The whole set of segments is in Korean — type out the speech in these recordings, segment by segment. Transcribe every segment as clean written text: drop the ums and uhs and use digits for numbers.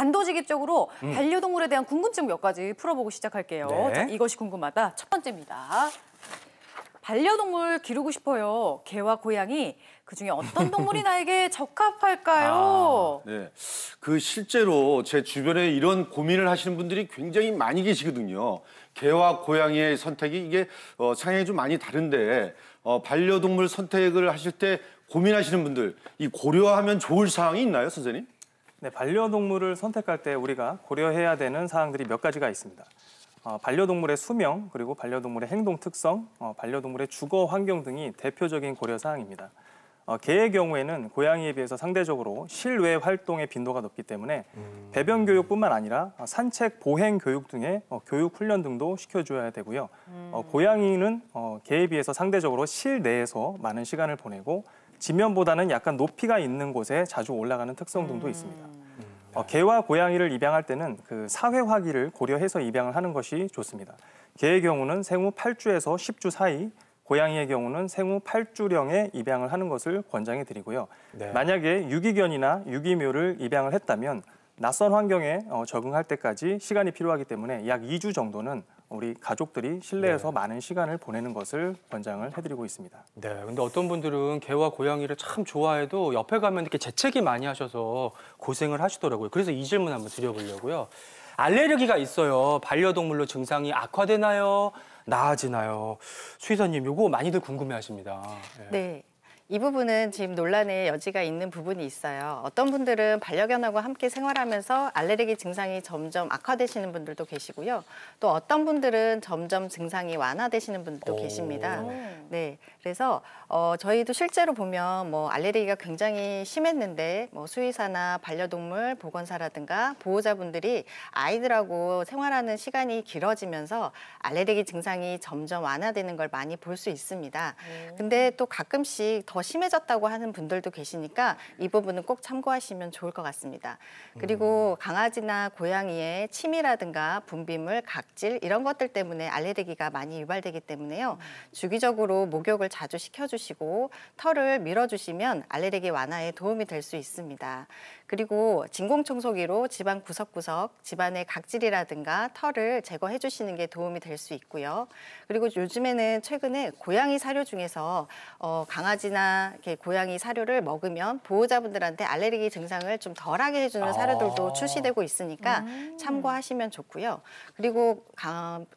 단도직입적으로 반려동물에 대한 궁금증 몇 가지 풀어보고 시작할게요. 네. 자, 이것이 궁금하다. 첫 번째입니다. 반려동물 기르고 싶어요. 개와 고양이, 그중에 어떤 동물이 나에게 적합할까요? 네, 실제로 제 주변에 이런 고민을 하시는 분들이 굉장히 많이 계시거든요. 개와 고양이의 선택이 이게 상향이 좀 많이 다른데 반려동물 선택을 하실 때 고민하시는 분들, 이 고려하면 좋을 사항이 있나요, 선생님? 네, 반려동물을 선택할 때 우리가 고려해야 되는 사항들이 몇 가지가 있습니다. 반려동물의 수명, 그리고 반려동물의 행동 특성, 반려동물의 주거 환경 등이 대표적인 고려 사항입니다. 개의 경우에는 고양이에 비해서 상대적으로 실외 활동의 빈도가 높기 때문에 배변 교육뿐만 아니라 산책, 보행 교육 등의 교육 훈련 등도 시켜줘야 되고요. 고양이는 개에 비해서 상대적으로 실내에서 많은 시간을 보내고 지면보다는 약간 높이가 있는 곳에 자주 올라가는 특성 등도 있습니다. 개와 고양이를 입양할 때는 그 사회화기를 고려해서 입양을 하는 것이 좋습니다. 개의 경우는 생후 8주에서 10주 사이, 고양이의 경우는 생후 8주령에 입양을 하는 것을 권장해 드리고요. 네. 만약에 유기견이나 유기묘를 입양을 했다면 낯선 환경에 적응할 때까지 시간이 필요하기 때문에 약 2주 정도는 우리 가족들이 실내에서 많은 시간을 보내는 것을 권장을 해드리고 있습니다. 네, 근데 어떤 분들은 개와 고양이를 참 좋아해도 옆에 가면 이렇게 재채기 많이 하셔서 고생을 하시더라고요. 그래서 이 질문 한번 드려보려고요. 알레르기가 있어요. 반려동물로 증상이 악화되나요? 나아지나요? 수의사님, 이거 많이들 궁금해하십니다. 네. 이 부분은 지금 논란의 여지가 있는 부분이 있어요. 어떤 분들은 반려견하고 함께 생활하면서 알레르기 증상이 점점 악화되시는 분들도 계시고요. 또 어떤 분들은 점점 증상이 완화되시는 분들도 계십니다. 네, 그래서 저희도 실제로 보면 뭐 알레르기가 굉장히 심했는데 뭐 수의사나 반려동물 보건사라든가 보호자분들이 아이들하고 생활하는 시간이 길어지면서 알레르기 증상이 점점 완화되는 걸 많이 볼 수 있습니다. 근데 또 가끔씩 더 심해졌다고 하는 분들도 계시니까 이 부분은 꼭 참고하시면 좋을 것 같습니다. 그리고 강아지나 고양이의 침이라든가 분비물, 각질 이런 것들 때문에 알레르기가 많이 유발되기 때문에요. 주기적으로 목욕을 자주 시켜주시고 털을 밀어주시면 알레르기 완화에 도움이 될 수 있습니다. 그리고 진공청소기로 집안 구석구석, 집안의 각질이라든가 털을 제거해 주시는 게 도움이 될 수 있고요. 그리고 요즘에는 최근에 고양이 사료 중에서 강아지나 이렇게 고양이 사료를 먹으면 보호자분들한테 알레르기 증상을 좀 덜하게 해주는 사료들도 출시되고 있으니까 참고하시면 좋고요. 그리고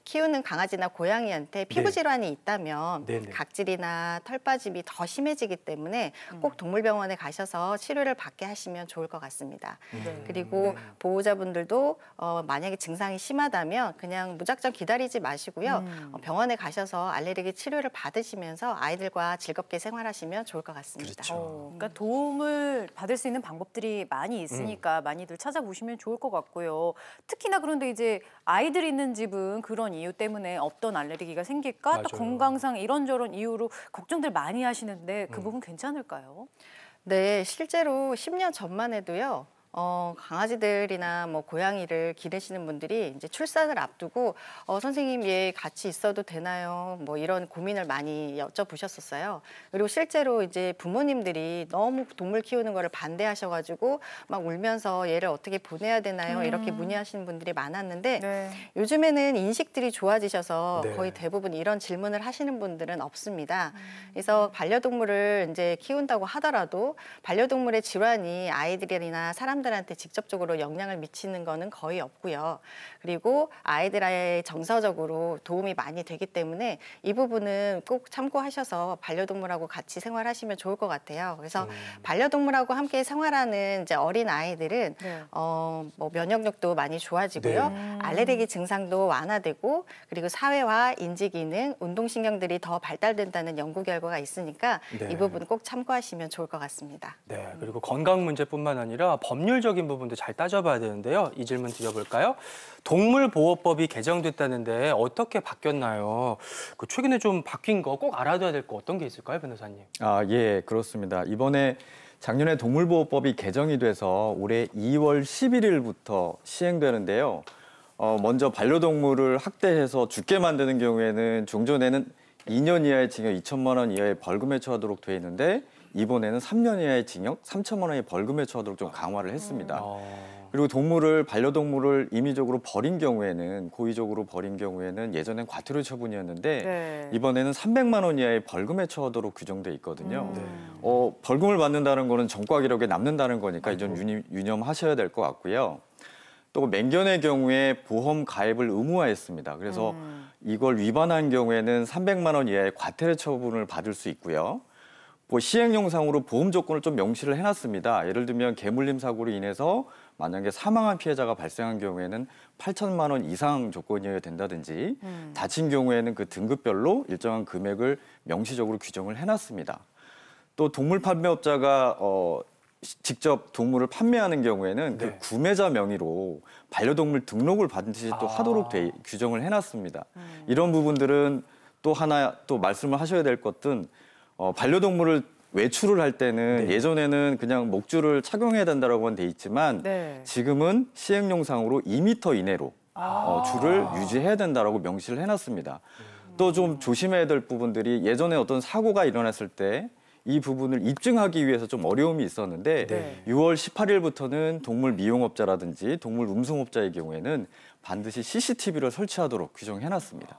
키우는 강아지나 고양이한테 피부 질환이 있다면 각질이나 털 빠짐이 더 심해지기 때문에 꼭 동물병원에 가셔서 치료를 받게 하시면 좋을 것 같습니다. 그리고 보호자분들도 만약에 증상이 심하다면 그냥 무작정 기다리지 마시고요. 병원에 가셔서 알레르기 치료를 받으시면서 아이들과 즐겁게 생활하시면 좋을 것 같습니다. 그러니까 도움을 받을 수 있는 방법들이 많이 있으니까 많이들 찾아보시면 좋을 것 같고요. 특히나 그런데 이제 아이들 있는 집은 그런 이유 때문에 어떤 알레르기가 생길까? 맞아요. 또 건강상 이런저런 이유로 걱정들 많이 하시는데 그 부분 괜찮을까요? 네, 실제로 10년 전만 해도요. 강아지들이나 뭐 고양이를 기르시는 분들이 이제 출산을 앞두고 선생님 얘 같이 있어도 되나요? 뭐 이런 고민을 많이 여쭤보셨었어요. 그리고 실제로 이제 부모님들이 너무 동물 키우는 거를 반대하셔가지고 막 울면서 얘를 어떻게 보내야 되나요? 이렇게 문의하시는 분들이 많았는데 요즘에는 인식들이 좋아지셔서 거의 대부분 이런 질문을 하시는 분들은 없습니다. 그래서 반려동물을 이제 키운다고 하더라도 반려동물의 질환이 아이들이나 사람들한테 직접적으로 영향을 미치는 거는 거의 없고요. 그리고 아이들의 정서적으로 도움이 많이 되기 때문에 이 부분은 꼭 참고하셔서 반려동물하고 같이 생활하시면 좋을 것 같아요. 그래서 반려동물하고 함께 생활하는 이제 어린 아이들은 뭐 면역력도 많이 좋아지고요. 알레르기 증상도 완화되고 그리고 사회화, 인지기능, 운동신경들이 더 발달된다는 연구 결과가 있으니까 이 부분 꼭 참고하시면 좋을 것 같습니다. 네, 그리고 건강 문제뿐만 아니라 법률적인 부분도 잘 따져봐야 되는데요. 이 질문 드려볼까요? 동물보호법이 개정됐다는데 어떻게 바뀌었나요? 그 최근에 좀 바뀐 거 꼭 알아둬야 될 거 어떤 게 있을까요, 변호사님? 예, 그렇습니다. 이번에 작년에 동물보호법이 개정이 돼서 올해 2월 11일부터 시행되는데요. 먼저 반려동물을 학대해서 죽게 만드는 경우에는 종전에는 2년 이하의 징역 2천만 원 이하의 벌금에 처하도록 돼 있는데 이번에는 3년 이하의 징역 3천만 원의 벌금에 처하도록 좀 강화를 했습니다. 그리고 반려동물을 임의적으로 버린 경우에는, 고의적으로 버린 경우에는 예전엔 과태료 처분이었는데 네. 이번에는 300만 원 이하의 벌금에 처하도록 규정돼 있거든요. 벌금을 받는다는 거는 전과 기록에 남는다는 거니까 이좀 유념하셔야 될 것 같고요. 또 맹견의 경우에 보험 가입을 의무화했습니다. 그래서 이걸 위반한 경우에는 300만 원 이하의 과태료 처분을 받을 수 있고요. 시행령상으로 보험 조건을 좀 명시를 해놨습니다. 예를 들면 개물림 사고로 인해서 만약에 사망한 피해자가 발생한 경우에는 8천만 원 이상 조건이어야 된다든지 다친 경우에는 그 등급별로 일정한 금액을 명시적으로 규정을 해놨습니다. 또 동물 판매업자가 직접 동물을 판매하는 경우에는 그 구매자 명의로 반려동물 등록을 반드시 또 하도록 규정을 해놨습니다. 이런 부분들은 또 하나 또 말씀을 하셔야 될 것은 반려동물을 외출을 할 때는 예전에는 그냥 목줄을 착용해야 된다고만 돼 있지만 지금은 시행령상으로 2m 이내로 줄을 유지해야 된다라고 명시를 해놨습니다. 또 좀 조심해야 될 부분들이 예전에 어떤 사고가 일어났을 때 이 부분을 입증하기 위해서 좀 어려움이 있었는데 6월 18일부터는 동물 미용업자라든지 동물 음성업자의 경우에는 반드시 CCTV를 설치하도록 규정해놨습니다.